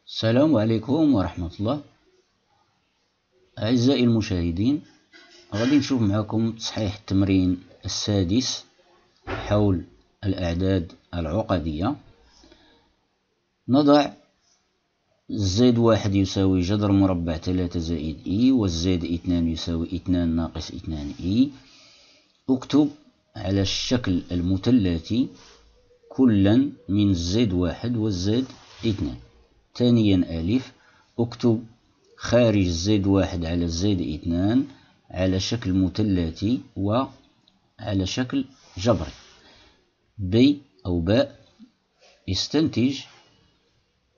السلام عليكم ورحمة الله. أعزائي المشاهدين، غادي نشوف معكم تصحيح التمرين السادس حول الأعداد العقدية. نضع زد واحد يساوي جذر مربع 3 زائد إي، والزد اثنان يساوي 2 ناقص 2 إي. اكتب على الشكل المثلثي كلا من زد واحد والزد اثنان. ثانيا ألف، اكتب خارج زد واحد على زد اثنان على شكل مثلثي وعلى شكل جبري. ب أو باء، استنتج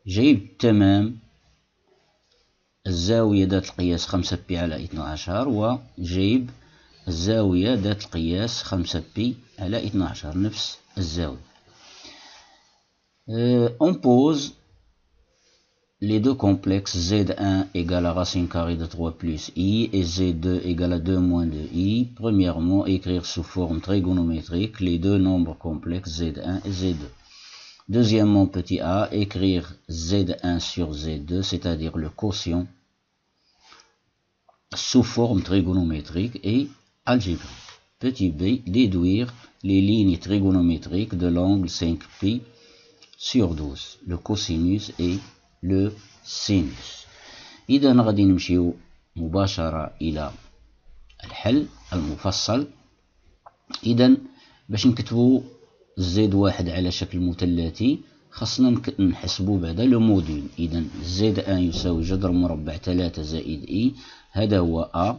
جيب تمام الزاوية ذات القياس 5 بي على 12 وجيب الزاوية ذات القياس 5 بي على 12 نفس الزاوية. On pose les deux complexes Z1 égale à racine carrée de 3 plus I et Z2 égale à 2 moins 2I. Premièrement, écrire sous forme trigonométrique les deux nombres complexes Z1 et Z2. Deuxièmement, petit a, écrire Z1 sur Z2, c'est-à-dire le quotient, sous forme trigonométrique et algébrique. Petit b, déduire les lignes trigonométriques de l'angle 5π sur 12, le cosinus et le sinus. إذا غادي نمشيو مباشرة إلى الحل المفصل. إذا باش نكتبو زد واحد على شكل مثلثي خاصنا نحسبو بعدا لو موديل. إذا زد ان يساوي جذر مربع 3 زائد إي، هذا هو أ،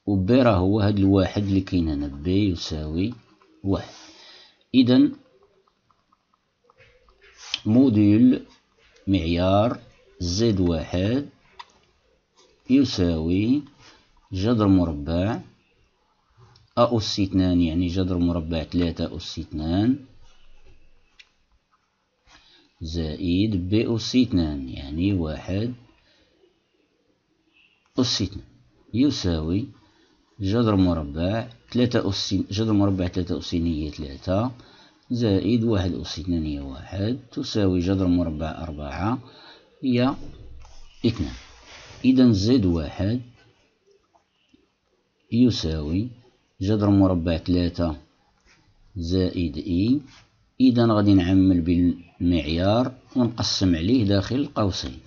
و ب راه هو هاد الواحد اللي كاين هنا، ب يساوي واحد. إذا موديل معيار زد واحد يساوي جذر مربع أ أس 2، يعني جذر مربع 3 أس 2 زائد ب أس 2، يعني 1 أس 2، يساوي جذر مربع 3 أس جذر مربع 3 أس هي 3 زائد 1 أس 2 هي 1 تساوي جذر مربع 4 هي 2. إذا زد واحد يساوي جذر مربع 3 زائد إي. إذا غادي نعمل بالمعيار ونقسم عليه داخل القوسين،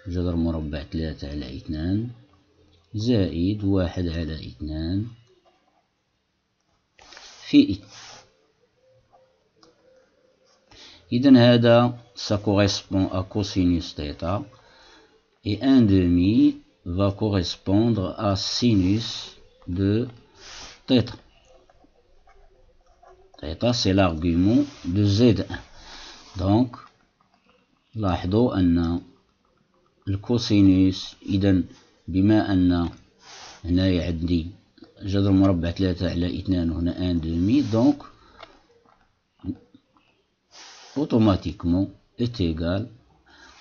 جذر مربع 3 على 2 زائد 1 على 2 في إي. إذا هذا ça correspond à cosinus θ et 1/2 va correspondre à sinus de θ. θ c'est l'argument de Z1. donc لاحظوا أن الكوسينوس، إذا بما أن هنايا عندي جذر مربع 3 على 2 وهنا 1/2، donc automatiquement est égal،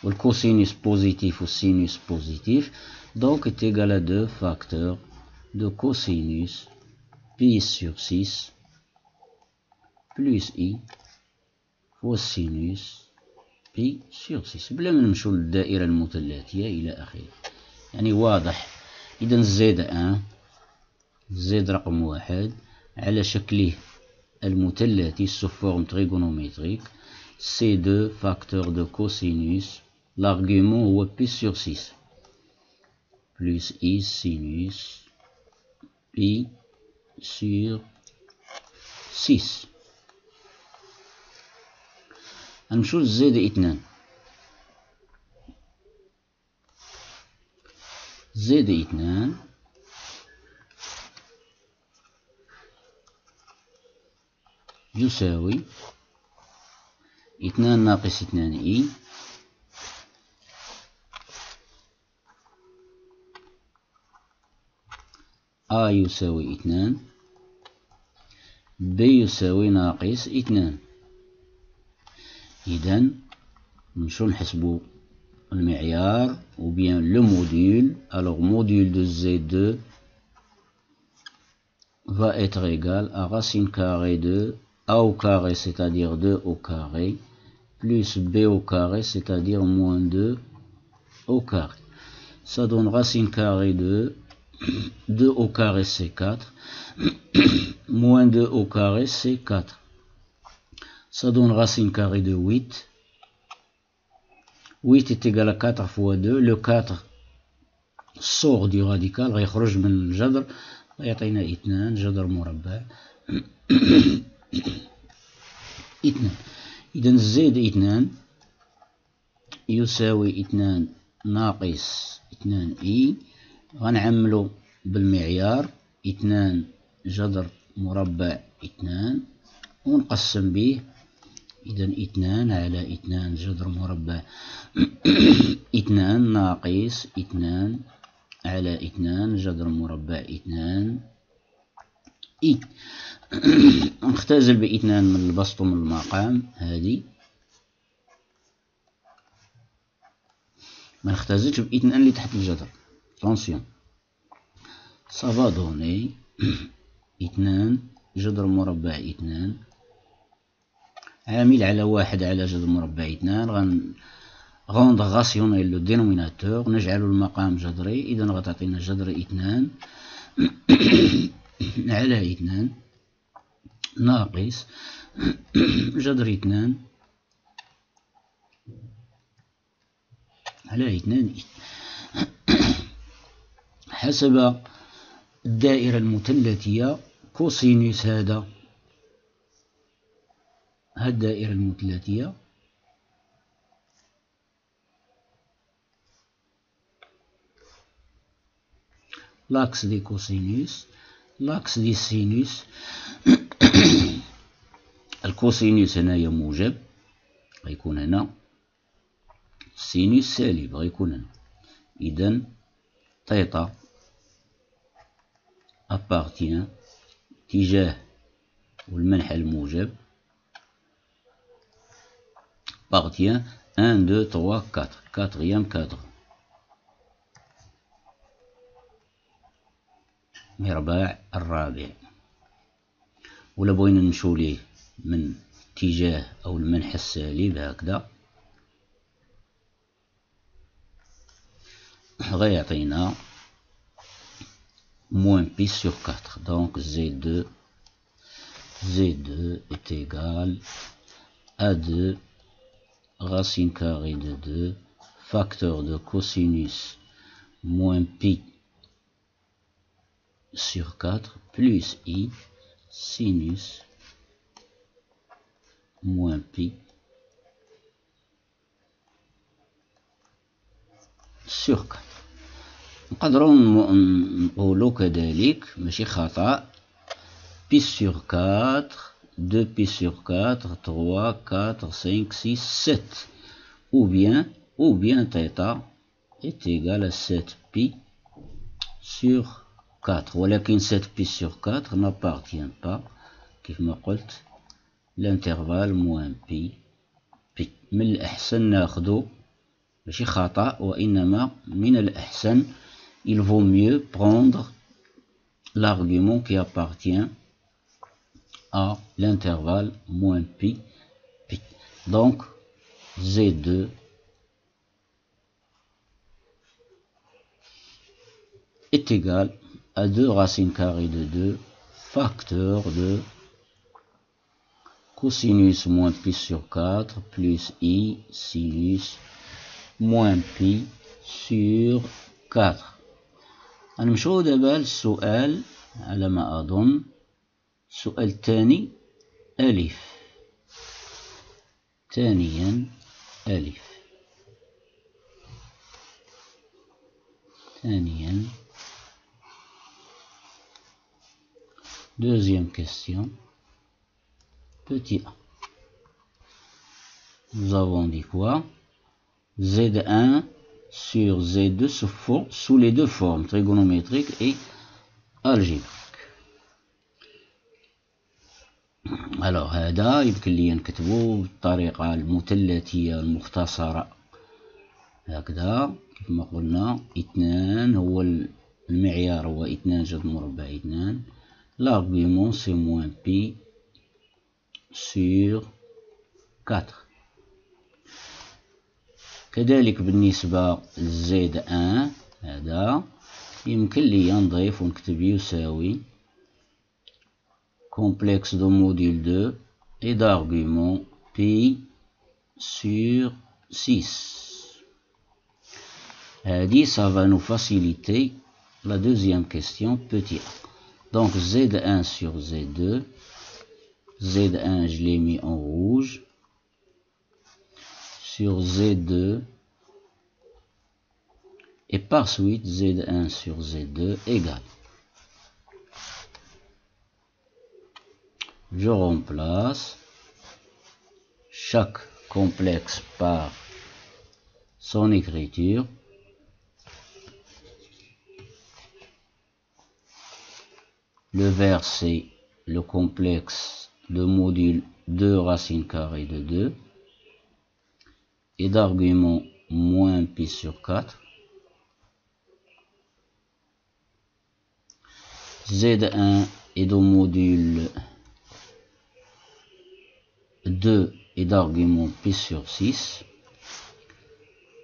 والكوسينوس positif والسينوس positif، donc est égal à 2 facteurs de cosinus pi sur 6 plus i fois sinus pi sur 6، بلا ما نمشيو للدائرة المثلثية إلى آخره، يعني واضح. إذا زد ان، زد رقم واحد على شكله المثلثي sous forme trigonométrique، c'est 2 facteurs de cosinus، l'argument هو pi sur 6 plus i sinus pi sur 6. نمشيو لزد اثنان. زد اثنان يساوي 2 ناقص 2 إي أ يساوي 2 ب يساوي ناقص 2. إذا نمشيو نحسبو المعيار ou bien le module. alors module de Z2 va être égal à racine carrée de A au carré, c'est-à-dire 2 au carré, plus b au carré, c'est-à-dire moins 2 au carré. Ça donne racine carrée de 2 au carré, c'est 4. Moins 2 au carré, c'est 4. Ça donne racine carrée de 8. 8 est égal à 4 fois 2. Le 4 sort du radical, غيخرج من الجذر يعطينا 2 جذر مربع 2. إذا زائد 2 يساوي 2 ناقص 2 إي. غنعملو بالمعيار 2 جذر مربع 2 ونقسم به. إذا 2 على 2 جذر مربع 2 ناقص 2 على 2 جذر مربع 2 إي. نختزل ب2 من البسط ومن المقام هذه، ما نختزلش ب2 اللي تحت الجذر. طونسيون صافا دوني 2 جذر مربع 2 عامل على 1 على جذر مربع 2. غوندغ غاسيونيل لو دينوميناتور، نجعل المقام جذري. إذا غتعطينا جذر 2 على 2 ناقص جذر 2 على 2 حسب الدائرة المثلثية كوسينوس هذا الدائرة المثلثية لاكس دي كوسينوس لاكس دي سينوس. الكوسينوس هنايا موجب غيكون هنا، السينوس سالب غيكون هنا. إذا تيتا أبارتيان اتجاه والمنحى الموجب appartient 1 2 3 4 quatrième cadre مربع الرابع. ولا بغينا نمشيو ليه من اتجاه أو المنحى السالب هكذا غيعطينا moins pi sur 4. Donc Z2 est égal à 2 racine carrée de 2 facteur de cosinus moins pi sur 4 plus i sinus moins pi sur 4. نقدروا نقولوا كذلك ماشي خطأ pi sur 4 2 pi sur 4 3 4 5 6 7 ou bien θ est égal à 7 pi sur 4. ولكن 7 pi sur 4 n'appartient pas كيف ما قلت l'intervalle moins pi. من الأحسن ناخذو ماشي خطأ وإنما من الأحسن il vaut mieux prendre l'argument qui appartient à l'intervalle moins pi. Donc Z2 est égal à 2 racines carrées de 2 facteur de cosinus moins pi sur 4 plus i sinus moins pi sur 4. غنمشيو دابا للسؤال على ما أظن السؤال الثاني ألف. ثانيا ألف. ثانيا deuxième question petit a. Nous avons dit quoi? Z1 sur Z2 sous les deux formes trigonométriques et algébriques. Alors هذا يمكن لي نكتبه بالطريقة المثلثية المختصرة هكذا كيف ما قلنا. 2 هو المعيار هو 2 جذر مربع 2. l'argument c'est moins pi sur 4. كذلك بالنسبة لزد ان هذا يمكن لي نضيف ونكتب يساوي complexe de module 2 et d'argument pi sur 6. Ça va nous faciliter la deuxième question, petit a. Donc Z1 sur Z2. Z1, je l'ai mis en rouge. Sur Z2. Et par suite, Z1 sur Z2 égale. Je remplace chaque complexe par son écriture. Le vert, c'est le complexe de module 2 racine carrée de 2 et d'argument moins pi sur 4. Z1 est de module 2 et d'argument pi sur 6.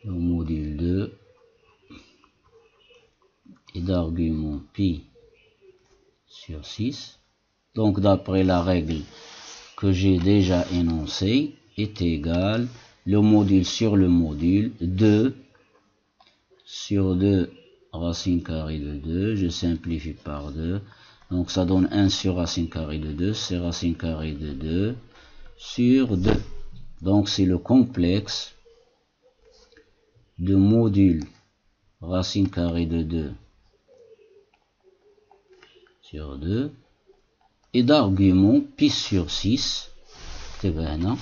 Le module 2 et d'argument pi sur 6. Donc d'après la règle que j'ai déjà énoncée, est égal le module sur le module 2 sur 2 racine carrée de 2, je simplifie par 2, donc ça donne 1 sur racine carrée de 2, c'est racine carrée de 2 sur 2. Donc c'est le complexe de module racine carrée de 2 sur 2 et d'argument pi sur 6 تبعنا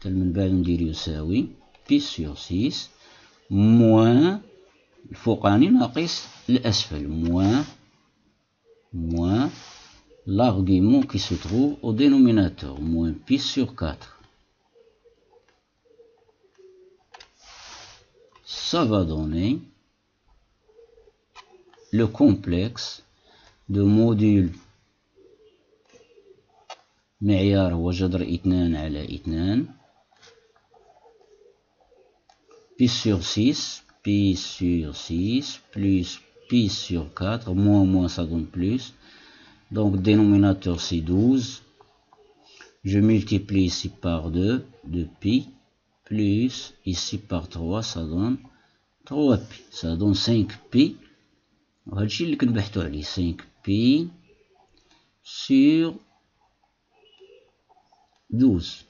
من بعد ندير يساوي pi sur 6 moins الفوقاني ناقص الأسفل moins l'argument qui se trouve au dénominateur moins pi sur 4. Ça va donner le complexe de module معيار هو جذر 2 على 2 pi sur 6 pi sur 6 plus pi sur 4 moins ça donne plus, donc dénominateur c'est 12, je multiplie ici par 2 de pi plus ici par 3 ça donne 3 pi, ça donne 5 pi وهادشي اللي كنبحثوا عليه 5 pi sur 12.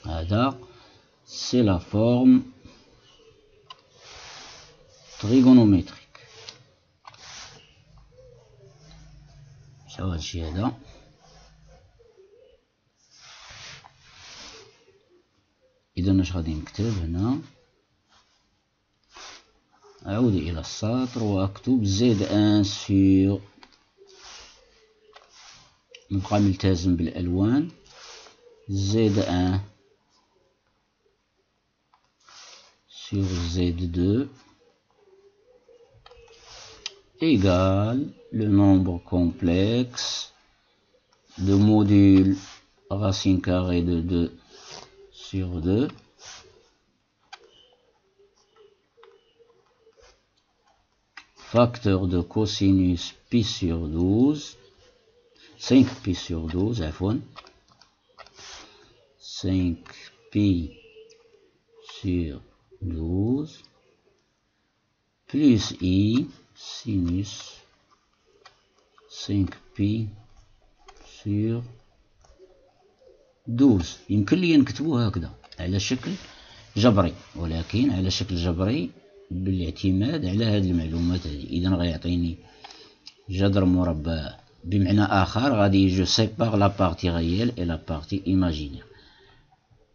هذا c'est la forme trigonométrique. شوف هادشي هذا إذا اش غادي نكتب هنا، أعود إلى السطر وأكتب Z1 sur، نبقى ملتزم بالألوان، Z1 sur Z2 égale le nombre complexe de modules racine carrée de 2 sur 2 facteur de cosinus pi sur 12 5 pi sur 12 عفوا 5 pi sur 12 plus i sinus 5 pi sur 12. يمكن لي نكتبوها هكذا على شكل جبري، ولكن على شكل جبري بالاعتماد على هذه المعلومات هذه. إذا غيعطيني جذر مربع بمعنى آخر غادي جو سيبار لا بارتي réelle et la partie imaginaire.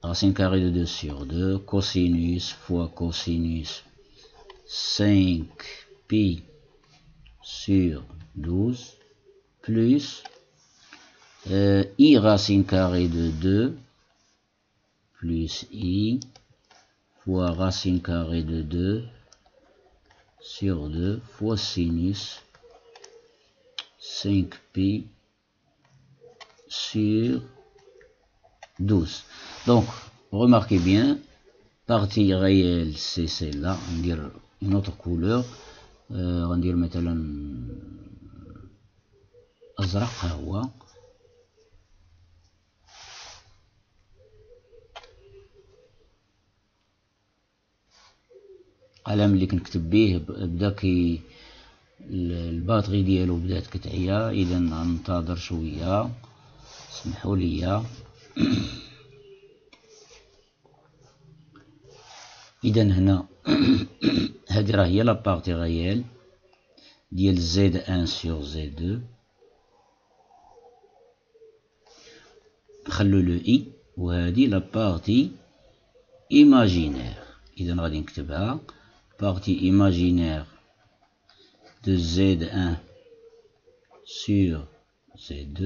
Racine carrée de 2 sur 2 cosinus fois cosinus 5 pi sur 12 plus i racine carrée de 2 plus i fois racine carrée de 2 sur 2 fois sinus 5 pi sur 12. Donc, remarquez bien, partie réelle c'est celle-là. On va dire une autre couleur. غندير مثلا أزرق ها هو. القلم اللي كنكتب به بدا كي الباتري ديالو بدات كتعيا، اذا غننتظر شويه، سمحوا لي. اذا هنا هذه راه هي لا بارتي ريال ديال زد 1 سور زد 2. نخلو لو اي، وهذه لا بارتي ايماجينير. اذا غادي نكتبها بارتي ايماجينير de Z1 sur Z2.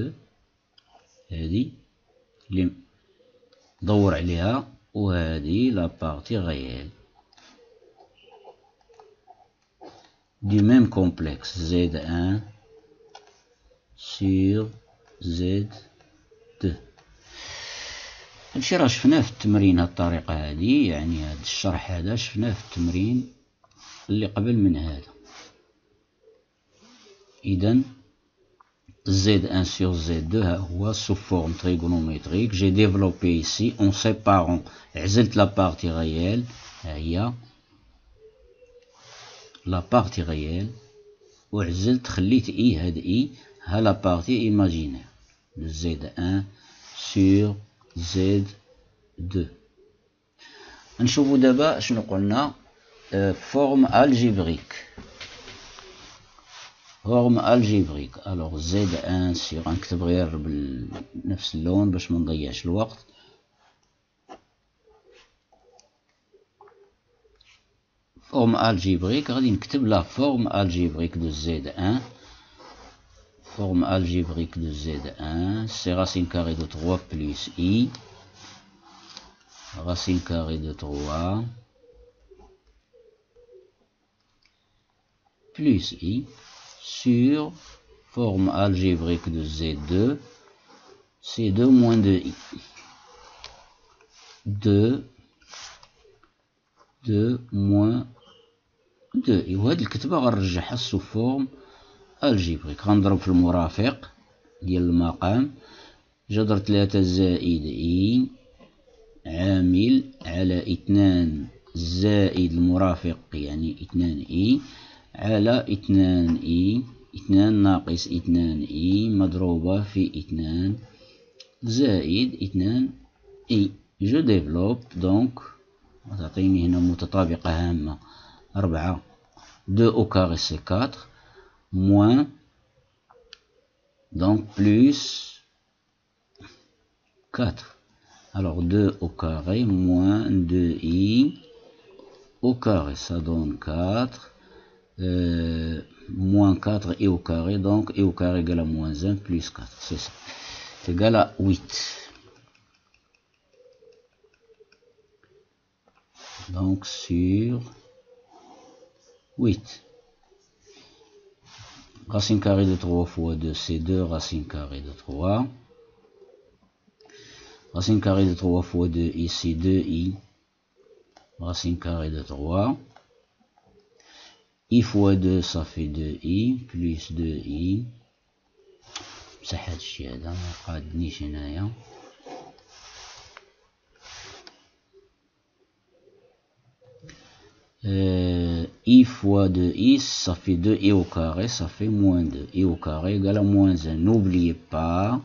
هذه اللي ندور عليها، وهذه لا بارتي ريال du même complexe Z1 sur Z2. هادشي راه شفناه في التمرين، هاد الطريقة هادي، يعني هاد الشرح هذا شفناه في التمرين اللي قبل من هذا. إذن Z1 sur Z2 ها هو sous forme trigonométrique. J'ai développé ici en séparant، عزلت la partie réelle، ها هي la partie réelle، وعزلت خليت إي، هاد إي ها la partie imaginaire de Z1 sur Z2. نشوفو دابا شنو قلنا. forme algébrique. forme algébrique. alors Z1 sur، غنكتب غير بنفس اللون باش ما نضيعش الوقت. forme algébrique غادي نكتب لا forme algébrique de Z1. forme algébrique de Z1 c'est racine carrée de 3 plus I, racine carrée de 3 plus I sur forme algébrique de Z2, c'est 2 moins 2I. 2 moins 2I. وهاد الكتبة غنرجعها سو فورم الجبريك. غنضرب في المرافق ديال المقام، جذر 3 زائد إي عامل على 2 زائد المرافق يعني 2 إي على 2 إي، 2 ناقص 2 إي مضروبة في 2 زائد 2 إي. جو ديفلوب دونك تعطيني هنا متطابقة هامة 4. 2 au carré c'est 4 moins donc plus 4. alors 2 au carré moins 2i au carré, ça donne 4. Moins 4 et au carré, donc et au carré égale à moins 1 plus 4, c'est ça. C'est égal à 8. donc sur 8. Racine carrée de 3 fois 2, c'est 2 racine carrée de 3. Racine carrée de 3 fois 2, ici 2i. Racine carrée de 3. I fois 2, ça fait 2i, plus 2i. بصح هادشي هذا مقادنيش هنايا. I fois 2i, ça fait 2i au carré, ça fait moins 2. I au carré égale à moins 1. N'oubliez pas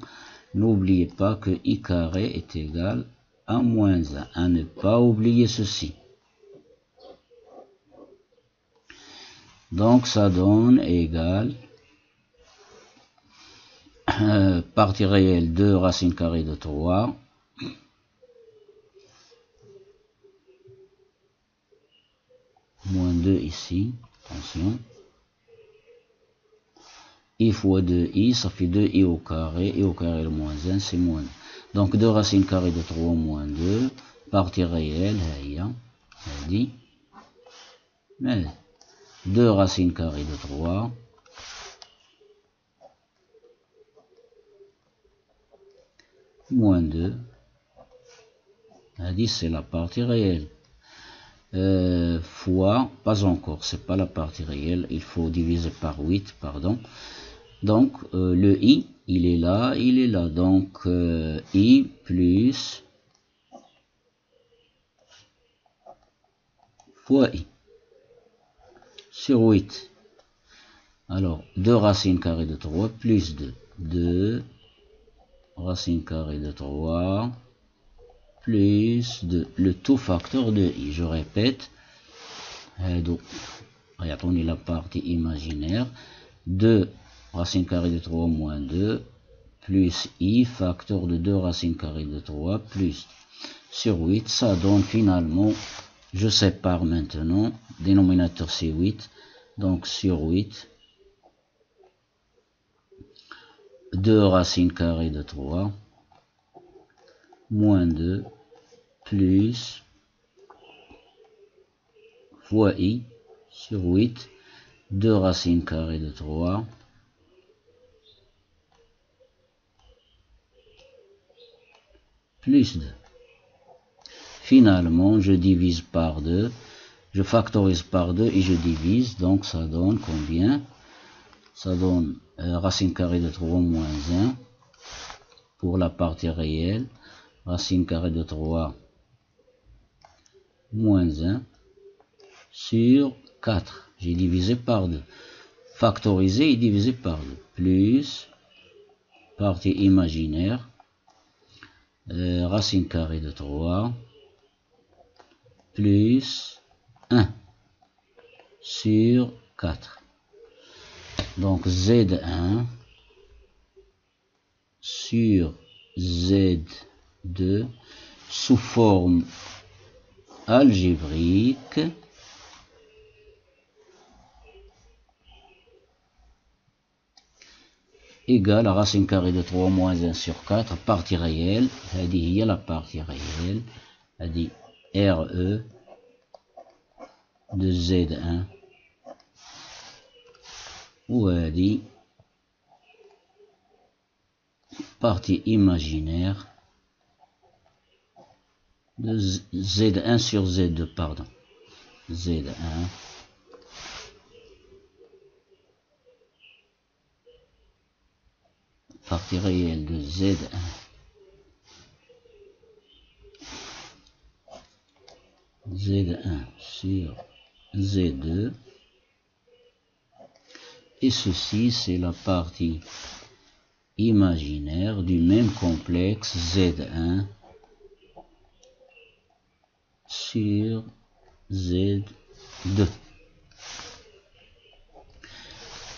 que i carré est égal à moins 1. À ne pas oublier ceci. Donc ça donne égal partie réelle 2 racine carrée de 3 moins 2 ici, attention, i fois 2i, ça fait 2i au carré, et au carré le moins 1, c'est moins 2. Donc 2 racine carrée de 3 moins 2, partie réelle, هذه 2 racine carrée de 3 moins 2 c'est la partie réelle. Fois, pas encore, c'est pas la partie réelle, il faut diviser par 8, pardon. Donc, le i, il est là, donc i plus fois i sur 8. Alors, 2 racines carrées de 3 plus 2. 2 racines carrées de 3 plus 2. Le tout facteur de i, je répète. Donc, on est la partie imaginaire. 2 racines carrées de 3 moins 2 plus i facteur de 2 racines carrées de 3 plus sur 8. Ça donne finalement, je sépare maintenant, dénominateur c'est 8. Donc sur 8, 2 racines carrées de 3 moins 2 plus fois i sur 8, 2 racines carrées de 3 plus 2. Finalement, je divise par 2, je factorise par 2 et je divise, donc ça donne combien? Ça donne racine carrée de 3 moins 1 pour la partie réelle, racine carrée de 3 moins 1 sur 4. J'ai divisé par 2. Factoriser et diviser par 2. Plus partie imaginaire, racine carrée de 3 plus 1 sur 4. Donc Z1 sur Z2 sous forme algébrique égale à racine carrée de 3 moins 1 sur 4, partie réelle. Il y a la partie réelle. هذه RE de Z1 وهذه partie imaginaire de Z1 sur Z2, pardon. Z1 partie réelle de Z1 Z1 sur Z2 et ceci c'est la partie imaginaire du même complexe Z1 sur Z2.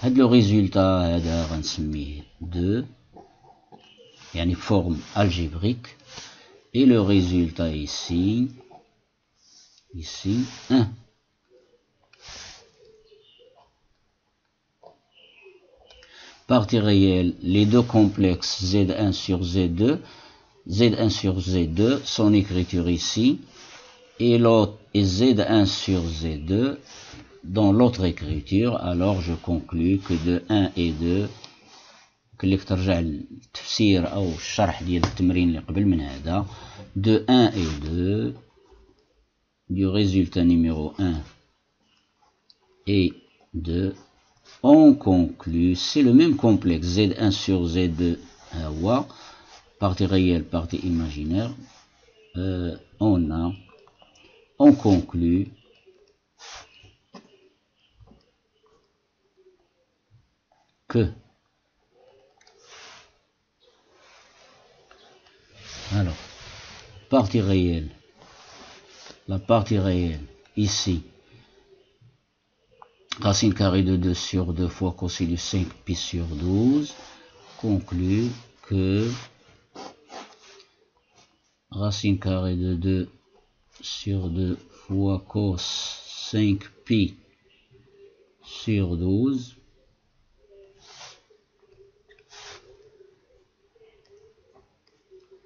هذا le résultat هذا غنسميه 2 يعني forme algébrique et le résultat ici 1. Partie réelle, les deux complexes Z1 sur Z2, Z1 sur Z2, son écriture ici, et l'autre est Z1 sur Z2 dans l'autre écriture. Alors je conclus que de 1 et 2 كلك ترجع للتفسير أو الشرح ديال التمرين اللي قبل من هذا de 1 et 2 du résultat numéro 1 et 2 on conclut, c'est le même complexe Z1 sur Z2 partie réelle, partie imaginaire, on conclut que alors partie réelle, la partie réelle ici racine carrée de 2 sur 2 fois cosinus 5 pi sur 12 conclut que racine carrée de 2 sur 2 fois cos 5 pi sur 12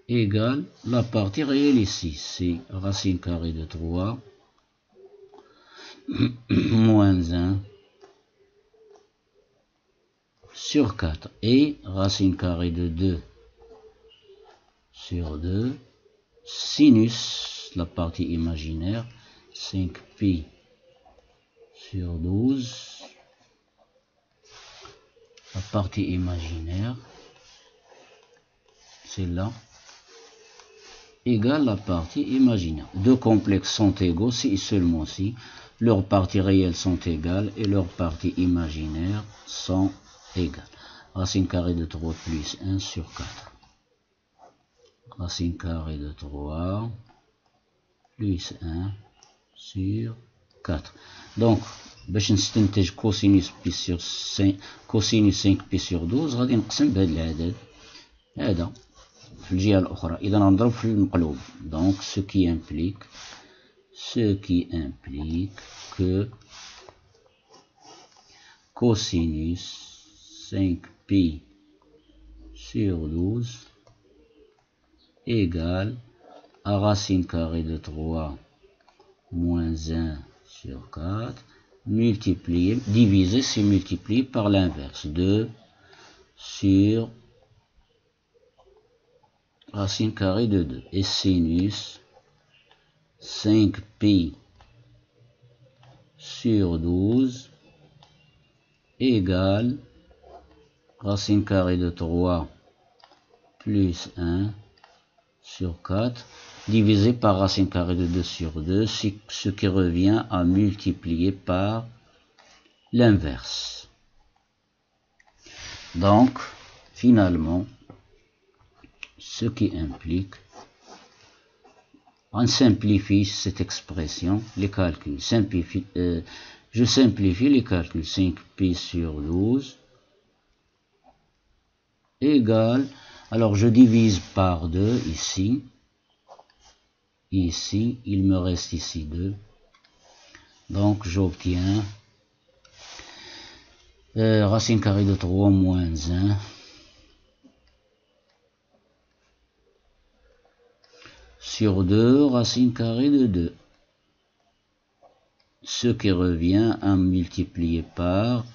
égale la partie réelle ici, c'est racine carrée de 3 moins 1 sur 4 et racine carrée de 2 sur 2 sinus, la partie imaginaire, 5pi sur 12, la partie imaginaire, celle-là, égale la partie imaginaire. Deux complexes sont égaux si et seulement si leurs parties réelles sont égales et leurs parties imaginaires sont égales. Racine carrée de 3 plus 1 sur 4. Racine carrée de 3 plus 1 sur 4. Donc, باش نستنتج كوسينوس بي سور 5 كوسينوس 5 بي سور 12 غادي نقسم بهذا العدد هذا في الجهة الأخرى. إذا غنضرب في المقلوب. Donc, ce qui implique que cosinus 5pi sur 12 égale à racine carrée de 3 moins 1 sur 4 multiplié, divisé, c'est multiplié par l'inverse, 2 sur racine carrée de 2. Et sinus 5pi sur 12 égale racine carrée de 3 plus 1 sur 4 divisé par racine carrée de 2 sur 2, ce qui revient à multiplier par l'inverse. Donc, finalement, ce qui implique, on simplifie cette expression, les calculs. Je simplifie les calculs. 5pi sur 12 égale, alors je divise par 2 ici. Ici, il me reste ici 2. Donc, j'obtiens racine carrée de 3 moins 1 sur 2 racine carrée de 2. Ce qui revient à multiplier par,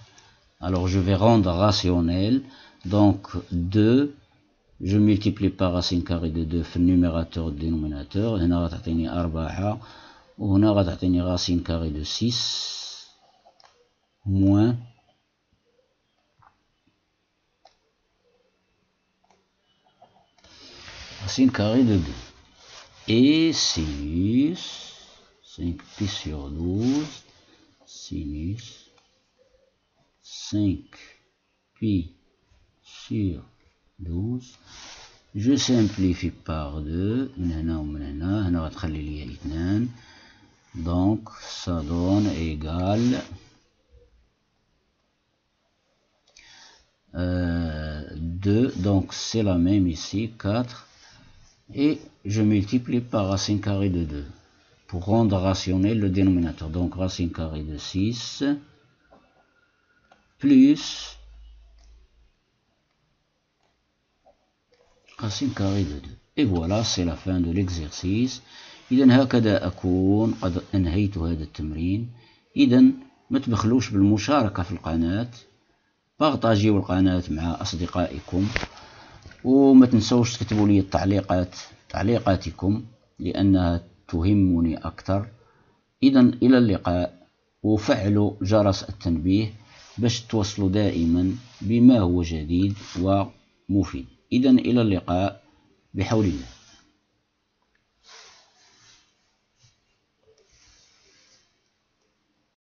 alors je vais rendre rationnel, donc 2, je multiplie par racine carrée de 2 في النوميراتور والدينوميناتور. هنا غتعطيني 4 وهنا غتعطيني racine carrée de 6 moins racine carrée de 2. Et sinus 5pi sur 12, sinus 5pi sur 12, je simplifie par 2 من هنا ومن هنا. هنا غتخلي لي 2. Donc ça donne égal 2. Donc c'est la même ici, 4. Et je multiplie par racine carrée de 2 pour rendre rationnel le dénominateur. Donc racine carrée de 6 plus racine carrée de 2. Et voilà, c'est la fin de l'exercice. إذا هكذا أكون قد أنهيت هذا التمرين. إذا ما تبخلوش بالمشاركة في القناة، بارطاجيو القناة مع أصدقائكم، وما تنسوش تكتبوا لي تعليقاتكم لأنها تهمني أكثر. إذا إلى اللقاء، وفعلوا جرس التنبيه باش توصلوا دائما بما هو جديد ومفيد. إذا إلى اللقاء بحول الله.